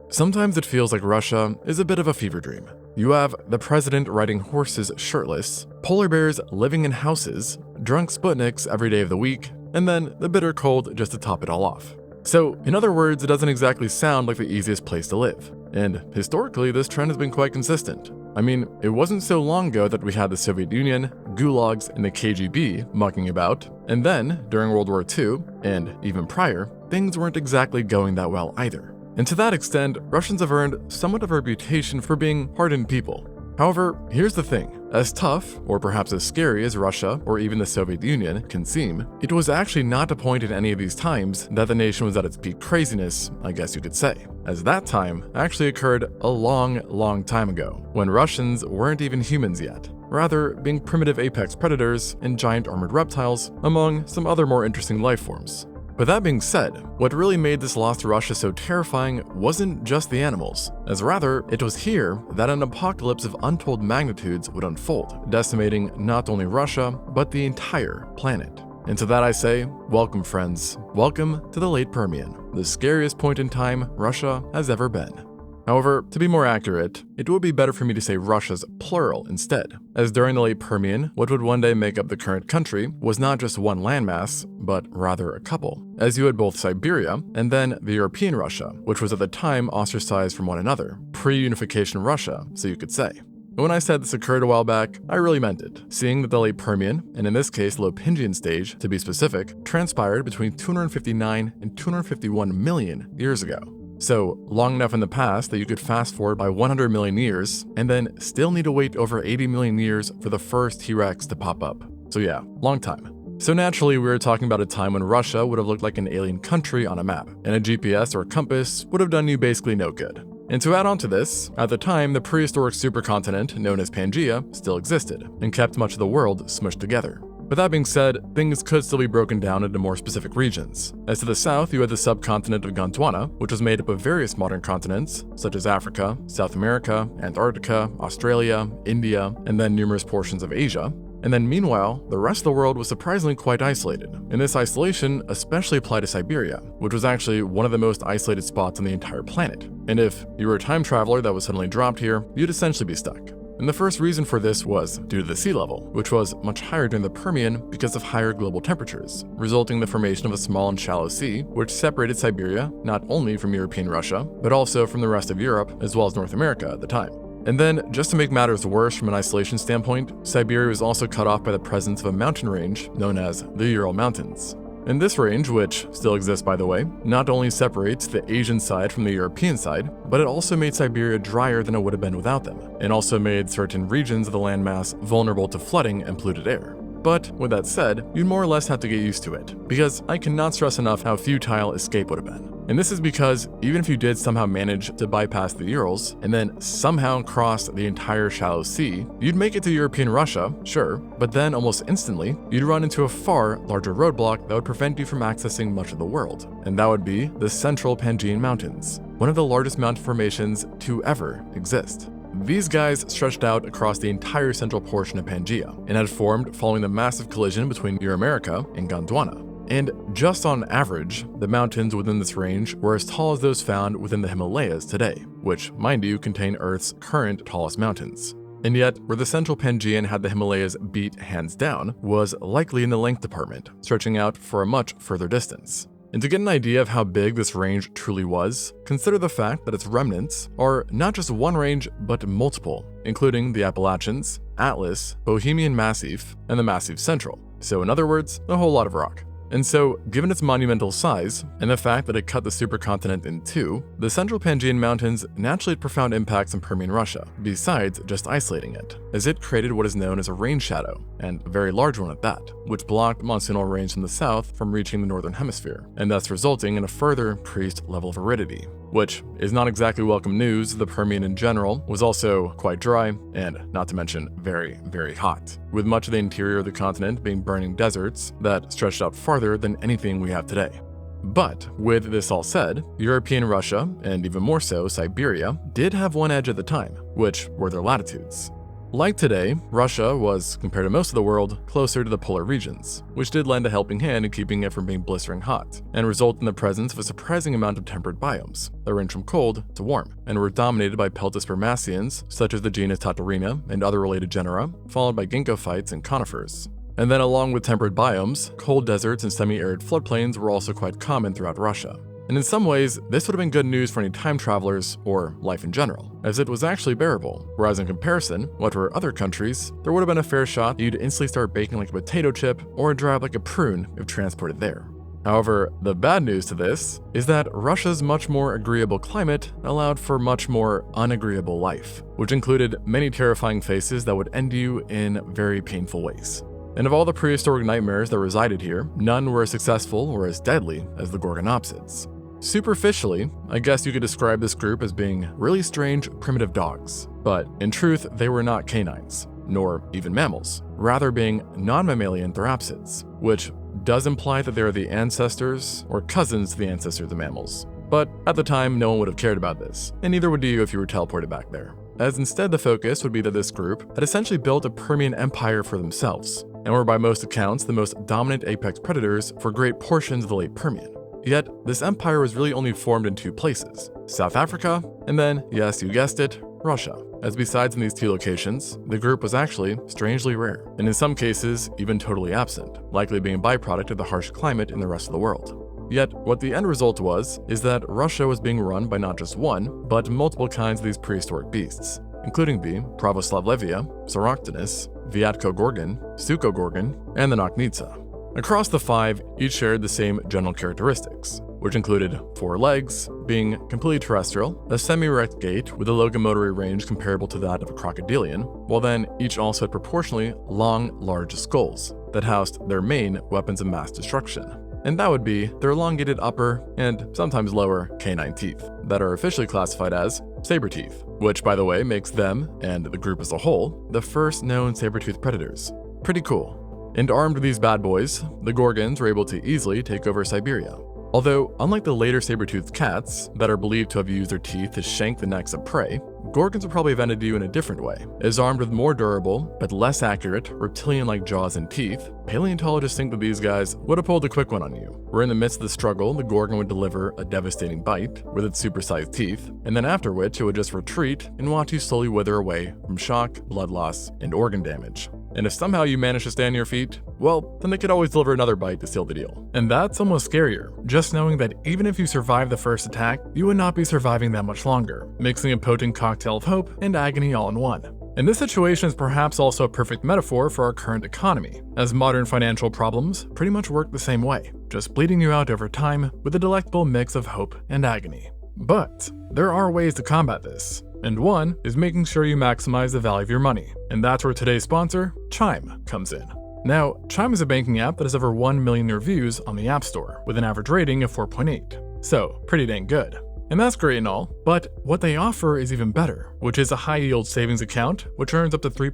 Sometimes it feels like Russia is a bit of a fever dream. You have the president riding horses shirtless, polar bears living in houses, drunk Sputniks every day of the week, and then the bitter cold just to top it all off. So, in other words, it doesn't exactly sound like the easiest place to live. And historically, this trend has been quite consistent. I mean, it wasn't so long ago that we had the Soviet Union, gulags, and the KGB mucking about, and then, during World War II, and even prior, things weren't exactly going that well either. And to that extent, Russians have earned somewhat of a reputation for being hardened people. However, here's the thing. As tough, or perhaps as scary as Russia or even the Soviet Union can seem, it was actually not a point in any of these times that the nation was at its peak craziness, I guess you could say, as that time actually occurred a long time ago, when Russians weren't even humans yet, rather being primitive apex predators and giant armored reptiles, among some other more interesting life forms. But that being said, what really made this loss to Russia so terrifying wasn't just the animals, as rather, it was here that an apocalypse of untold magnitudes would unfold, decimating not only Russia, but the entire planet. And to that I say, welcome friends, welcome to the late Permian, the scariest point in time Russia has ever been. However, to be more accurate, it would be better for me to say Russia's plural instead, as during the late Permian, what would one day make up the current country was not just one landmass, but rather a couple, as you had both Siberia and then the European Russia, which was at the time ostracized from one another, pre-unification Russia, so you could say. And when I said this occurred a while back, I really meant it, seeing that the late Permian, and in this case Lopingian stage to be specific, transpired between 259 and 251 million years ago. So, long enough in the past that you could fast forward by 100 million years, and then still need to wait over 80 million years for the first T-Rex to pop up. So yeah, long time. So naturally, we were talking about a time when Russia would have looked like an alien country on a map, and a GPS or compass would have done you basically no good. And to add on to this, at the time, the prehistoric supercontinent known as Pangaea still existed, and kept much of the world smushed together. But that being said, things could still be broken down into more specific regions. As to the south, you had the subcontinent of Gondwana, which was made up of various modern continents, such as Africa, South America, Antarctica, Australia, India, and then numerous portions of Asia. And then meanwhile, the rest of the world was surprisingly quite isolated. And this isolation especially applied to Siberia, which was actually one of the most isolated spots on the entire planet. And if you were a time traveler that was suddenly dropped here, you'd essentially be stuck. And the first reason for this was due to the sea level, which was much higher during the Permian because of higher global temperatures, resulting in the formation of a small and shallow sea, which separated Siberia not only from European Russia, but also from the rest of Europe as well as North America at the time. And then, just to make matters worse from an isolation standpoint, Siberia was also cut off by the presence of a mountain range known as the Ural Mountains. And this range, which still exists by the way, not only separates the Asian side from the European side, but it also made Siberia drier than it would have been without them, and also made certain regions of the landmass vulnerable to flooding and polluted air. But with that said, you'd more or less have to get used to it, because I cannot stress enough how futile escape would have been. And this is because even if you did somehow manage to bypass the Urals and then somehow cross the entire shallow sea, you'd make it to European Russia, sure, but then almost instantly, you'd run into a far larger roadblock that would prevent you from accessing much of the world, and that would be the Central Pangaean Mountains, one of the largest mountain formations to ever exist. These guys stretched out across the entire central portion of Pangaea and had formed following the massive collision between Euramerica and Gondwana. And just on average, the mountains within this range were as tall as those found within the Himalayas today, which, mind you, contain Earth's current tallest mountains. And yet, where the Central Pangaean had the Himalayas beat hands down was likely in the length department, stretching out for a much further distance. And to get an idea of how big this range truly was, consider the fact that its remnants are not just one range, but multiple, including the Appalachians, Atlas, Bohemian Massif, and the Massif Central. So in other words, a whole lot of rock. And so, given its monumental size, and the fact that it cut the supercontinent in two, the Central Pangaean Mountains naturally had profound impacts on Permian Russia, besides just isolating it, as it created what is known as a rain shadow, and a very large one at that, which blocked monsoonal rains from the south from reaching the northern hemisphere, and thus resulting in a further increased level of aridity, which is not exactly welcome news. The Permian in general was also quite dry, and not to mention very, very hot, with much of the interior of the continent being burning deserts that stretched out farther than anything we have today. But with this all said, European Russia, and even more so Siberia, did have one edge at the time, which were their latitudes. Like today, Russia was, compared to most of the world, closer to the polar regions, which did lend a helping hand in keeping it from being blistering hot, and result in the presence of a surprising amount of temperate biomes that range from cold to warm, and were dominated by peltospermaceans such as the genus Tatarina and other related genera, followed by ginkgophytes and conifers. And then along with temperate biomes, cold deserts and semi-arid floodplains were also quite common throughout Russia. And in some ways, this would have been good news for any time travelers or life in general, as it was actually bearable, whereas in comparison, what for other countries, there would have been a fair shot that you'd instantly start baking like a potato chip or dry up like a prune if transported there. However, the bad news to this is that Russia's much more agreeable climate allowed for much more unagreeable life, which included many terrifying faces that would end you in very painful ways. And of all the prehistoric nightmares that resided here, none were as successful or as deadly as the Gorgonopsids. Superficially, I guess you could describe this group as being really strange, primitive dogs. But in truth, they were not canines, nor even mammals, rather being non-mammalian therapsids, which does imply that they are the ancestors or cousins to the ancestors of mammals. But at the time, no one would have cared about this, and neither would you if you were teleported back there. As instead the focus would be that this group had essentially built a Permian empire for themselves, and were by most accounts the most dominant apex predators for great portions of the late Permian. Yet, this empire was really only formed in two places, South Africa, and then, yes, you guessed it, Russia. As besides in these two locations, the group was actually strangely rare, and in some cases, even totally absent, likely being a byproduct of the harsh climate in the rest of the world. Yet, what the end result was, is that Russia was being run by not just one, but multiple kinds of these prehistoric beasts, including the Pravoslavlevia, Saurochthonus, Viatkogorgon, Sukogorgon, and the Noknitsa. Across the five, each shared the same general characteristics, which included 4 legs, being completely terrestrial, a semi-erect gait with a locomotory range comparable to that of a crocodilian, while then each also had proportionally long, large skulls that housed their main weapons of mass destruction. And that would be their elongated upper and sometimes lower canine teeth that are officially classified as saber teeth, which by the way makes them, and the group as a whole, the first known saber-toothed predators. Pretty cool. And armed with these bad boys, the Gorgons were able to easily take over Siberia. Although, unlike the later saber-toothed cats that are believed to have used their teeth to shank the necks of prey, Gorgons would probably have ended you in a different way. As armed with more durable, but less accurate, reptilian-like jaws and teeth, paleontologists think that these guys would have pulled a quick one on you, where in the midst of the struggle, the Gorgon would deliver a devastating bite with its supersized teeth, and then after which it would just retreat and watch you slowly wither away from shock, blood loss, and organ damage. And if somehow you manage to stay on your feet, well, then they could always deliver another bite to seal the deal. And that's almost scarier, just knowing that even if you survive the first attack, you would not be surviving that much longer, mixing a potent cocktail of hope and agony all in one. And this situation is perhaps also a perfect metaphor for our current economy, as modern financial problems pretty much work the same way, just bleeding you out over time with a delectable mix of hope and agony. But there are ways to combat this. And one is making sure you maximize the value of your money. And that's where today's sponsor, Chime, comes in. Now, Chime is a banking app that has over 1 million reviews on the App Store, with an average rating of 4.8. So, pretty dang good. And that's great and all, but what they offer is even better, which is a high-yield savings account, which earns up to 3%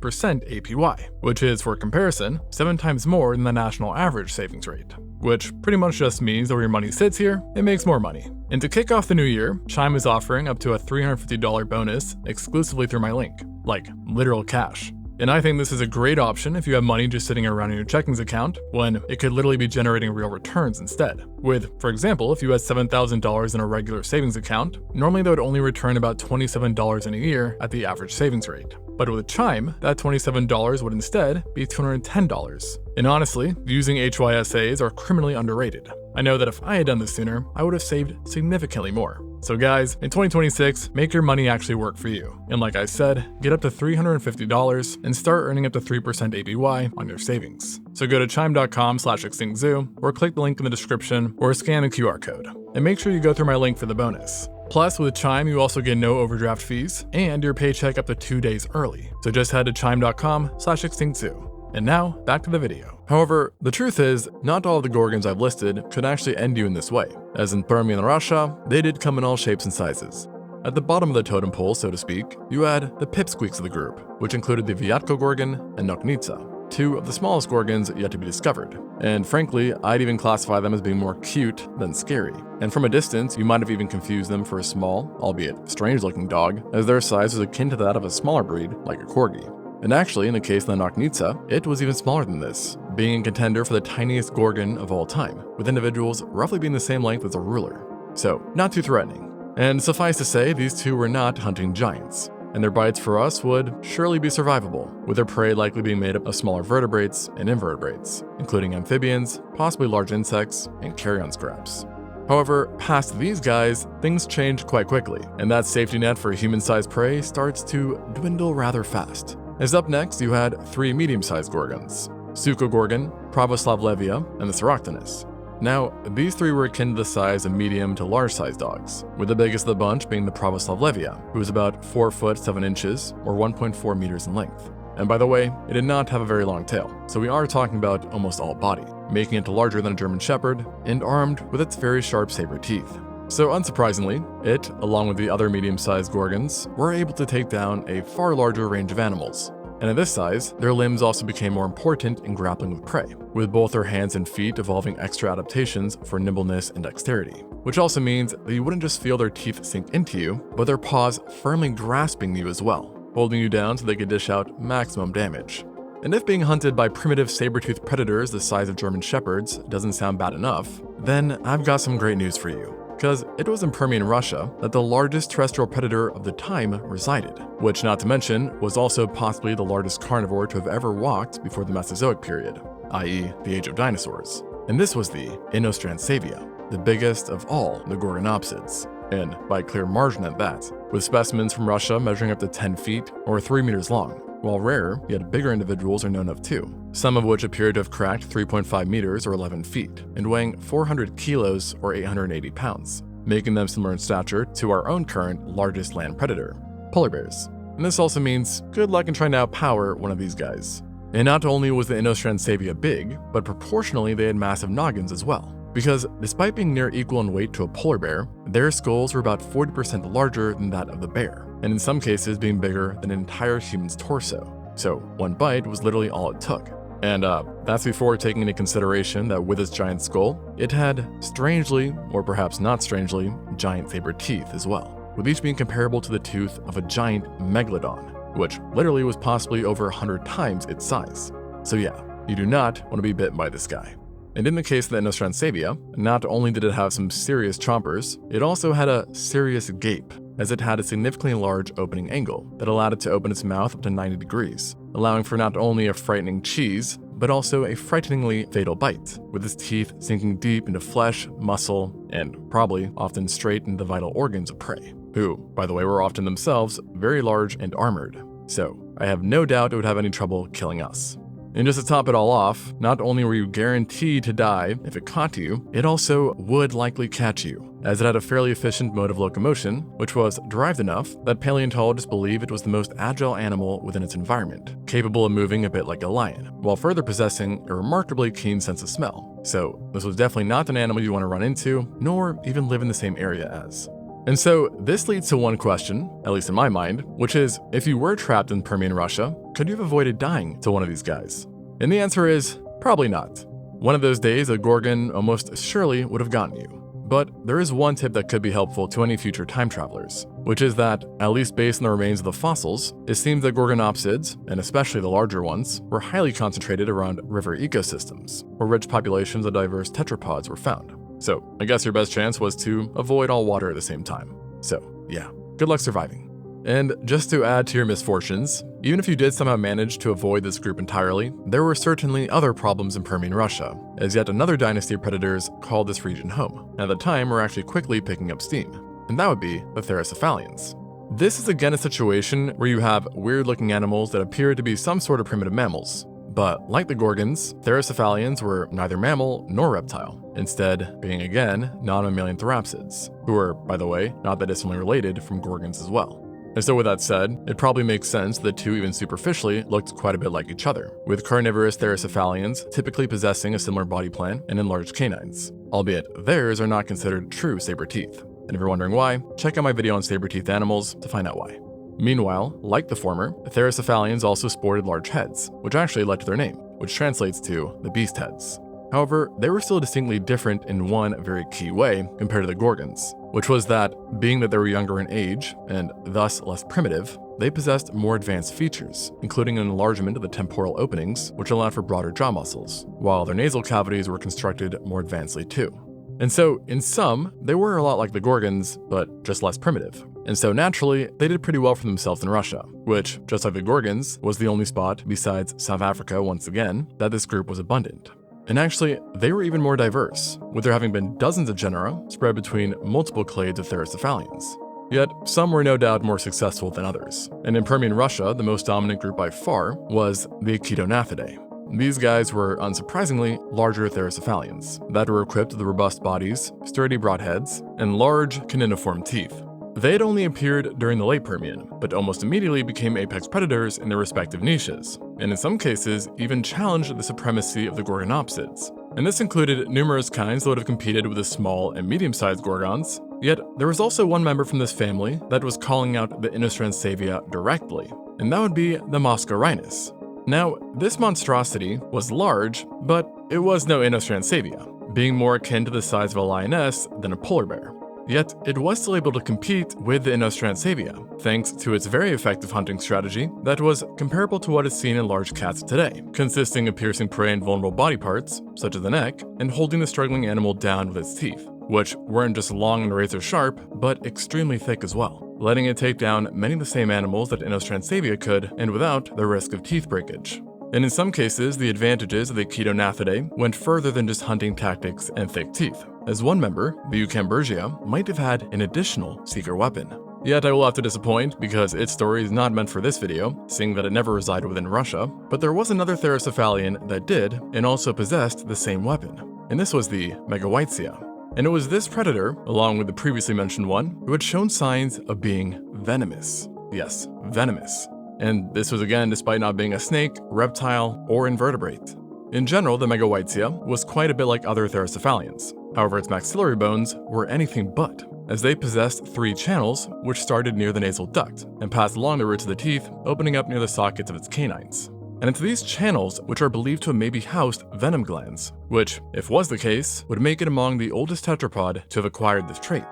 APY, which is, for comparison, 7 times more than the national average savings rate. Which pretty much just means that where your money sits here, it makes more money. And to kick off the new year, Chime is offering up to a $350 bonus exclusively through my link, like literal cash. And I think this is a great option if you have money just sitting around in your checkings account when it could literally be generating real returns instead. With, for example, if you had $7,000 in a regular savings account, normally that would only return about $27 in a year at the average savings rate. But with Chime, that $27 would instead be $210. And honestly, using HYSAs are criminally underrated. I know that if I had done this sooner, I would have saved significantly more. So guys, in 2026, make your money actually work for you. And like I said, get up to $350 and start earning up to 3% APY on your savings. So go to chime.com/extinctzoo or click the link in the description or scan the QR code. And make sure you go through my link for the bonus. Plus, with Chime, you also get no overdraft fees and your paycheck up to 2 days early. So just head to chime.com/extinctzoo. And now, back to the video. However, the truth is, not all of the Gorgons I've listed could actually end you in this way, as in Permian and Russia, they did come in all shapes and sizes. At the bottom of the totem pole, so to speak, you had the pipsqueaks of the group, which included the Viatkogorgon and Noknitsa, 2 of the smallest Gorgons yet to be discovered. And frankly, I'd even classify them as being more cute than scary. And from a distance, you might have even confused them for a small, albeit strange-looking dog, as their size was akin to that of a smaller breed, like a corgi. And actually, in the case of the Knüppe, it was even smaller than this, being a contender for the tiniest gorgon of all time, with individuals roughly being the same length as a ruler. So, not too threatening. And suffice to say, these two were not hunting giants, and their bites for us would surely be survivable, with their prey likely being made up of smaller vertebrates and invertebrates, including amphibians, possibly large insects, and carrion scraps. However, past these guys, things change quite quickly, and that safety net for human-sized prey starts to dwindle rather fast. As up next, you had three medium-sized gorgons: Suchogorgon, Pravoslavlevia, and the Ceroctonus. Now, these three were akin to the size of medium to large-sized dogs, with the biggest of the bunch being the Pravoslavlevia, who was about 4 foot 7 inches, or 1.4 meters in length. And by the way, it did not have a very long tail, so we are talking about almost all body, making it larger than a German Shepherd, and armed with its very sharp saber teeth. So unsurprisingly, it, along with the other medium-sized gorgons, were able to take down a far larger range of animals. And at this size, their limbs also became more important in grappling with prey, with both their hands and feet evolving extra adaptations for nimbleness and dexterity, which also means that you wouldn't just feel their teeth sink into you, but their paws firmly grasping you as well, holding you down so they could dish out maximum damage. And if being hunted by primitive saber-toothed predators the size of German Shepherds doesn't sound bad enough, then I've got some great news for you. Because it was in Permian Russia that the largest terrestrial predator of the time resided, which, not to mention, was also possibly the largest carnivore to have ever walked before the Mesozoic period, i.e. the age of dinosaurs. And this was the Inostransavia, the biggest of all the gorgonopsids, and by a clear margin at that, with specimens from Russia measuring up to 10 feet or 3 meters long. While rarer, yet bigger individuals are known of too, some of which appear to have cracked 3.5 meters or 11 feet, and weighing 400 kilos or 880 pounds, making them similar in stature to our own current largest land predator, polar bears. And this also means good luck in trying to outpower one of these guys. And not only was the Inostransavia big, but proportionally they had massive noggins as well. Because despite being near equal in weight to a polar bear, their skulls were about 40% larger than that of the bear, and in some cases being bigger than an entire human's torso. So one bite was literally all it took. And that's before taking into consideration that with its giant skull, it had strangely, or perhaps not strangely, giant saber teeth as well, with each being comparable to the tooth of a giant megalodon, which literally was possibly over 100 times its size. So yeah, you do not want to be bitten by this guy. And in the case of the Inostransavia, not only did it have some serious chompers, it also had a serious gape, as it had a significantly large opening angle that allowed it to open its mouth up to 90 degrees, allowing for not only a frightening cheese, but also a frighteningly fatal bite, with its teeth sinking deep into flesh, muscle, and probably often straight into the vital organs of prey, who, by the way, were often themselves very large and armored. So I have no doubt it would have any trouble killing us. And just to top it all off, not only were you guaranteed to die if it caught you, it also would likely catch you, as it had a fairly efficient mode of locomotion, which was derived enough that paleontologists believe it was the most agile animal within its environment, capable of moving a bit like a lion, while further possessing a remarkably keen sense of smell. So this was definitely not an animal you want to run into, nor even live in the same area as. And so this leads to one question, at least in my mind, which is, if you were trapped in Permian Russia, could you have avoided dying to one of these guys? And the answer is, probably not. One of those days, a gorgon almost surely would have gotten you. But there is one tip that could be helpful to any future time travelers, which is that, at least based on the remains of the fossils, it seems that gorgonopsids, and especially the larger ones, were highly concentrated around river ecosystems, where rich populations of diverse tetrapods were found. So I guess your best chance was to avoid all water at the same time. So yeah, good luck surviving. And just to add to your misfortunes, even if you did somehow manage to avoid this group entirely, there were certainly other problems in Permian Russia, as yet another dynasty of predators called this region home, and at the time were actually quickly picking up steam, and that would be the Therocephalians. This is again a situation where you have weird-looking animals that appear to be some sort of primitive mammals, but like the Gorgons, Therocephalians were neither mammal nor reptile, instead being again non-mammalian therapsids, who were, by the way, not that distantly related from Gorgons as well. And so with that said, it probably makes sense that the two even superficially looked quite a bit like each other, with carnivorous Therocephalians typically possessing a similar body plan and enlarged canines, albeit theirs are not considered true saber teeth. And if you're wondering why, check out my video on saber-toothed animals to find out why. Meanwhile, like the former, the Therocephalians also sported large heads, which actually led to their name, which translates to the beast heads. However, they were still distinctly different in one very key way compared to the Gorgons, which was that, being that they were younger in age, and thus less primitive, they possessed more advanced features, including an enlargement of the temporal openings, which allowed for broader jaw muscles, while their nasal cavities were constructed more advancedly too. And so, in sum, they were a lot like the Gorgons, but just less primitive. And so naturally, they did pretty well for themselves in Russia, which, just like the Gorgons, was the only spot, besides South Africa once again, that this group was abundant. And actually, they were even more diverse, with there having been dozens of genera spread between multiple clades of Therocephalians. Yet, some were no doubt more successful than others. And in Permian Russia, the most dominant group by far was the Echidonaphidae. These guys were, unsurprisingly, larger Therocephalians that were equipped with robust bodies, sturdy broadheads, and large caniniform teeth. They had only appeared during the late Permian, but almost immediately became apex predators in their respective niches, and in some cases even challenged the supremacy of the Gorgonopsids. And this included numerous kinds that would have competed with the small and medium-sized Gorgons, yet there was also one member from this family that was calling out the Inostrancevia directly, and that would be the Moscarhinus. Now, this monstrosity was large, but it was no Inostrancevia, being more akin to the size of a lioness than a polar bear. Yet, it was still able to compete with the Inostrancevia, thanks to its very effective hunting strategy that was comparable to what is seen in large cats today, consisting of piercing prey in vulnerable body parts, such as the neck, and holding the struggling animal down with its teeth, which weren't just long and razor sharp, but extremely thick as well, letting it take down many of the same animals that Inostrancevia could, and without the risk of teeth breakage. And in some cases, the advantages of the Echidonaphidae went further than just hunting tactics and thick teeth, as one member, the Eucambergia, might have had an additional secret weapon. Yet I will have to disappoint because its story is not meant for this video, seeing that it never resided within Russia, but there was another Therocephalian that did, and also possessed the same weapon, and this was the Megaweitzia. And it was this predator, along with the previously mentioned one, who had shown signs of being venomous. Yes, venomous. And this was again despite not being a snake, reptile, or invertebrate. In general, the Megaweitzia was quite a bit like other Therocephalians. However, its maxillary bones were anything but, as they possessed 3 channels which started near the nasal duct and passed along the roots of the teeth, opening up near the sockets of its canines. And it's these channels which are believed to have maybe housed venom glands, which, if was the case, would make it among the oldest tetrapod to have acquired this trait.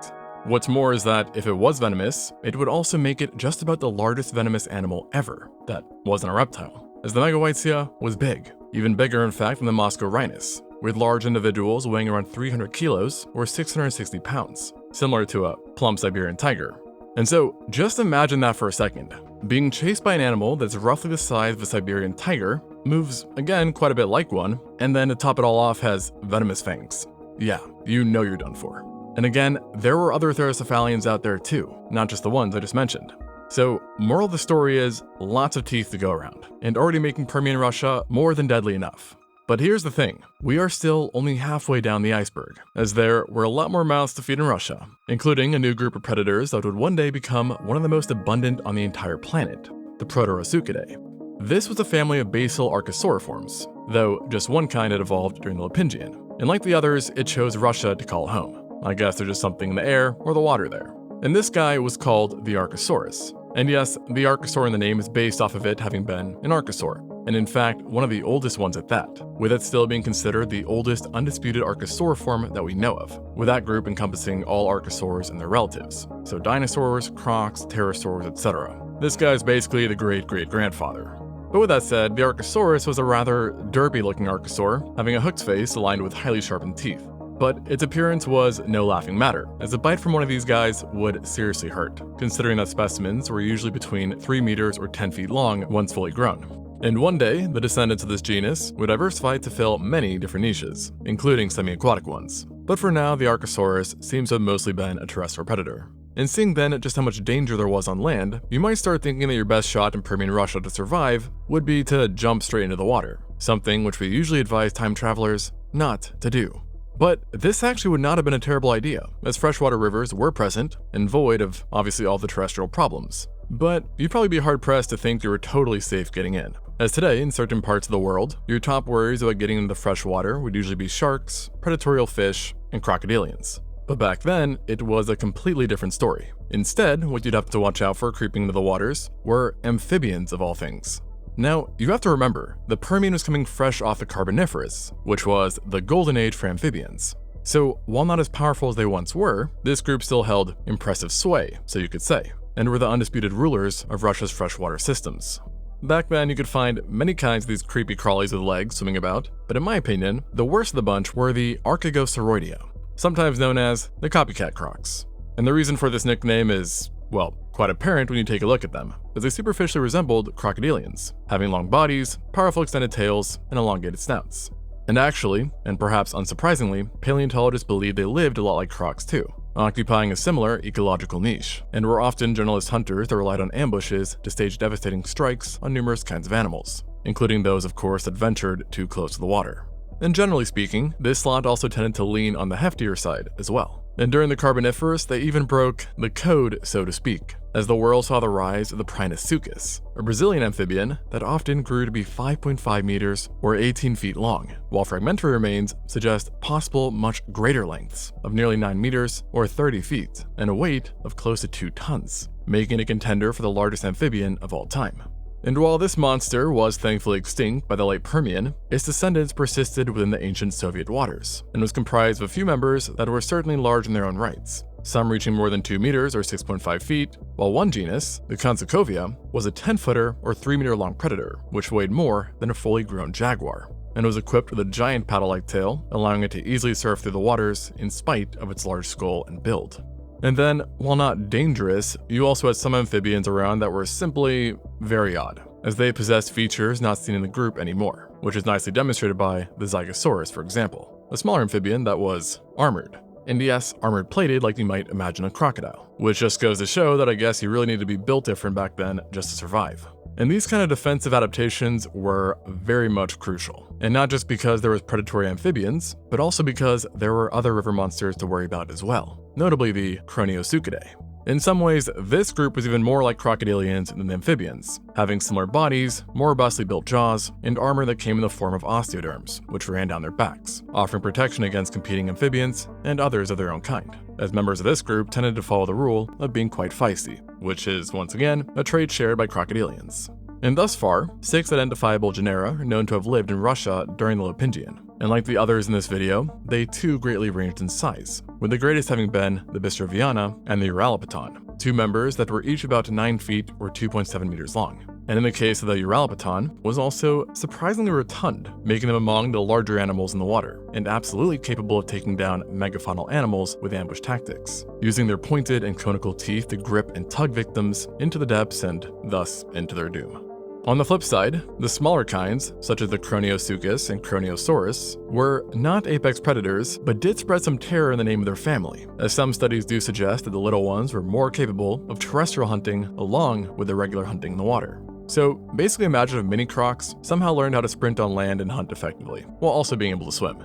What's more is that if it was venomous, it would also make it just about the largest venomous animal ever that wasn't a reptile, as the Megaweitzia was big, even bigger in fact than the Moscarhinus, with large individuals weighing around 300 kilos or 660 pounds, similar to a plump Siberian tiger. And so, just imagine that for a second. Being chased by an animal that's roughly the size of a Siberian tiger, moves, again, quite a bit like one, and then to top it all off has venomous fangs. Yeah, you know you're done for. And again, there were other Therocephalians out there too, not just the ones I just mentioned. So, moral of the story is, lots of teeth to go around, and already making Permian Russia more than deadly enough. But here's the thing, we are still only halfway down the iceberg, as there were a lot more mouths to feed in Russia, including a new group of predators that would one day become one of the most abundant on the entire planet, the Proterosuchidae. This was a family of basal archosauriforms, though just one kind had evolved during the Lipingian, and like the others, it chose Russia to call home. I guess there's just something in the air or the water there. And this guy was called the Archosaurus. And yes, the Archosaur in the name is based off of it having been an archosaur, and in fact, one of the oldest ones at that, with it still being considered the oldest undisputed archosauriform that we know of, with that group encompassing all archosaurs and their relatives, so dinosaurs, crocs, pterosaurs, etc. This guy is basically the great-great-grandfather. But with that said, the Archosaurus was a rather derpy-looking archosaur, having a hooked face aligned with highly sharpened teeth. But its appearance was no laughing matter, as a bite from one of these guys would seriously hurt, considering that specimens were usually between 3 meters or 10 feet long once fully grown. And one day, the descendants of this genus would diversify to fill many different niches, including semi-aquatic ones. But for now, the Archosaurus seems to have mostly been a terrestrial predator. And seeing then just how much danger there was on land, you might start thinking that your best shot in Permian Russia to survive would be to jump straight into the water, something which we usually advise time travelers not to do. But this actually would not have been a terrible idea, as freshwater rivers were present and void of obviously all the terrestrial problems. But you'd probably be hard-pressed to think you were totally safe getting in, as today, in certain parts of the world, your top worries about getting into the freshwater would usually be sharks, predatory fish, and crocodilians. But back then, it was a completely different story. Instead, what you'd have to watch out for creeping into the waters were amphibians of all things. Now, you have to remember, the Permian was coming fresh off the Carboniferous, which was the golden age for amphibians. So while not as powerful as they once were, this group still held impressive sway, so you could say, and were the undisputed rulers of Russia's freshwater systems. Back then, you could find many kinds of these creepy crawlies with legs swimming about, but in my opinion, the worst of the bunch were the Archegosauroidea, sometimes known as the copycat crocs. And the reason for this nickname is, well, quite apparent when you take a look at them, as they superficially resembled crocodilians, having long bodies, powerful extended tails, and elongated snouts. And actually, and perhaps unsurprisingly, paleontologists believed they lived a lot like crocs too, occupying a similar ecological niche, and were often generalist hunters that relied on ambushes to stage devastating strikes on numerous kinds of animals, including those, of course, that ventured too close to the water. And generally speaking, this lot also tended to lean on the heftier side as well. And during the Carboniferous, they even broke the code, so to speak, as the world saw the rise of the Prinosuchus, a Brazilian amphibian that often grew to be 5.5 meters or 18 feet long, while fragmentary remains suggest possible much greater lengths of nearly 9 meters or 30 feet and a weight of close to 2 tons, making it a contender for the largest amphibian of all time. And while this monster was thankfully extinct by the late Permian, its descendants persisted within the ancient Soviet waters, and was comprised of a few members that were certainly large in their own rights, some reaching more than 2 meters or 6.5 feet, while one genus, the Consacovia, was a 10-footer or 3-meter long predator, which weighed more than a fully grown jaguar, and was equipped with a giant paddle-like tail, allowing it to easily surf through the waters in spite of its large skull and build. And then, while not dangerous, you also had some amphibians around that were simply very odd, as they possessed features not seen in the group anymore, which is nicely demonstrated by the Zygosaurus, for example, a smaller amphibian that was armored. And yes, armored plated like you might imagine a crocodile, which just goes to show that I guess you really need to be built different back then just to survive. And these kind of defensive adaptations were very much crucial, and not just because there was predatory amphibians, but also because there were other river monsters to worry about as well, notably the Croniosuchidae. In some ways, this group was even more like crocodilians than the amphibians, having similar bodies, more robustly built jaws, and armor that came in the form of osteoderms, which ran down their backs, offering protection against competing amphibians and others of their own kind, as members of this group tended to follow the rule of being quite feisty, which is, once again, a trait shared by crocodilians. And thus far, 6 identifiable genera are known to have lived in Russia during the Lopingian. And like the others in this video, they too greatly ranged in size, with the greatest having been the Bistroviana and the Uralopeton, 2 members that were each about 9 feet or 2.7 meters long. And in the case of the Uralopeton, was also surprisingly rotund, making them among the larger animals in the water, and absolutely capable of taking down megafaunal animals with ambush tactics, using their pointed and conical teeth to grip and tug victims into the depths and thus into their doom. On the flip side, the smaller kinds, such as the Croniosuchus and Croniosaurus, were not apex predators, but did spread some terror in the name of their family, as some studies do suggest that the little ones were more capable of terrestrial hunting along with the regular hunting in the water. So basically imagine if mini crocs somehow learned how to sprint on land and hunt effectively, while also being able to swim.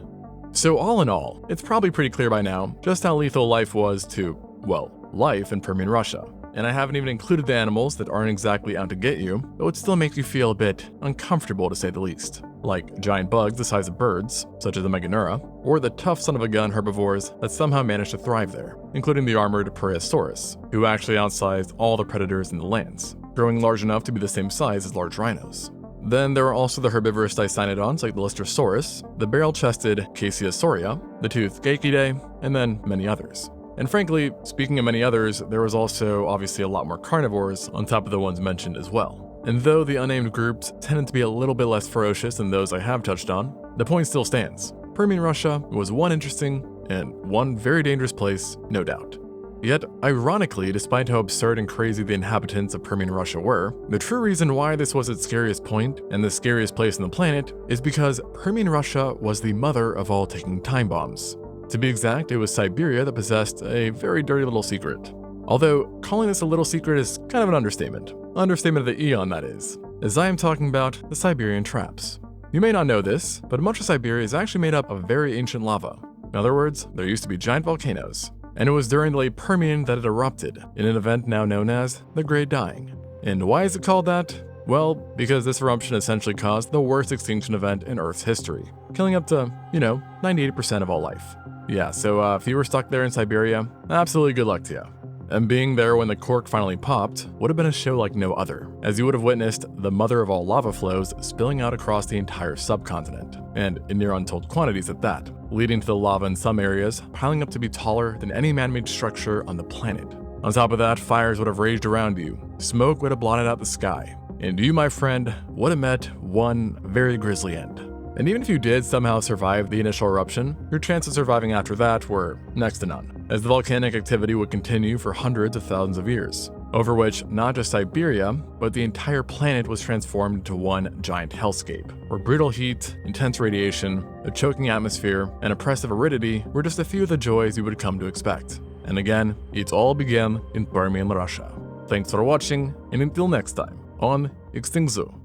So all in all, it's probably pretty clear by now just how lethal life was to, well, life in Permian Russia. And I haven't even included the animals that aren't exactly out to get you, but would still make you feel a bit uncomfortable to say the least. Like giant bugs the size of birds, such as the Meganeura, or the tough son-of-a-gun herbivores that somehow managed to thrive there, including the armored Parasaurus, who actually outsized all the predators in the lands, growing large enough to be the same size as large rhinos. Then there are also the herbivorous Dicynodons like the Lystrosaurus, the barrel-chested Caesiosauria, the toothed Gekidae, and then many others. And frankly, speaking of many others, there was also obviously a lot more carnivores on top of the ones mentioned as well. And though the unnamed groups tended to be a little bit less ferocious than those I have touched on, the point still stands. Permian Russia was one interesting and one very dangerous place, no doubt. Yet, ironically, despite how absurd and crazy the inhabitants of Permian Russia were, the true reason why this was its scariest point and the scariest place on the planet is because Permian Russia was the mother of all ticking time bombs. To be exact, it was Siberia that possessed a very dirty little secret. Although, calling this a little secret is kind of an understatement. Understatement of the eon, that is, as I am talking about the Siberian traps. You may not know this, but much of Siberia is actually made up of very ancient lava. In other words, there used to be giant volcanoes, and it was during the late Permian that it erupted in an event now known as the Great Dying. And why is it called that? Well, because this eruption essentially caused the worst extinction event in Earth's history, killing up to, 98% of all life. Yeah, so if you were stuck there in Siberia, absolutely good luck to you. and being there when the cork finally popped would have been a show like no other, as you would have witnessed the mother of all lava flows spilling out across the entire subcontinent, and in near untold quantities at that, leading to the lava in some areas piling up to be taller than any man-made structure on the planet. On top of that, fires would have raged around you, smoke would have blotted out the sky, and you, my friend, would have met one very grisly end. And even if you did somehow survive the initial eruption, your chances of surviving after that were next to none, as the volcanic activity would continue for hundreds of thousands of years, over which not just Siberia, but the entire planet was transformed into one giant hellscape, where brutal heat, intense radiation, a choking atmosphere, and oppressive aridity were just a few of the joys you would come to expect. And again, it all began in Permian, Russia. Thanks for watching, and until next time on Extinzo.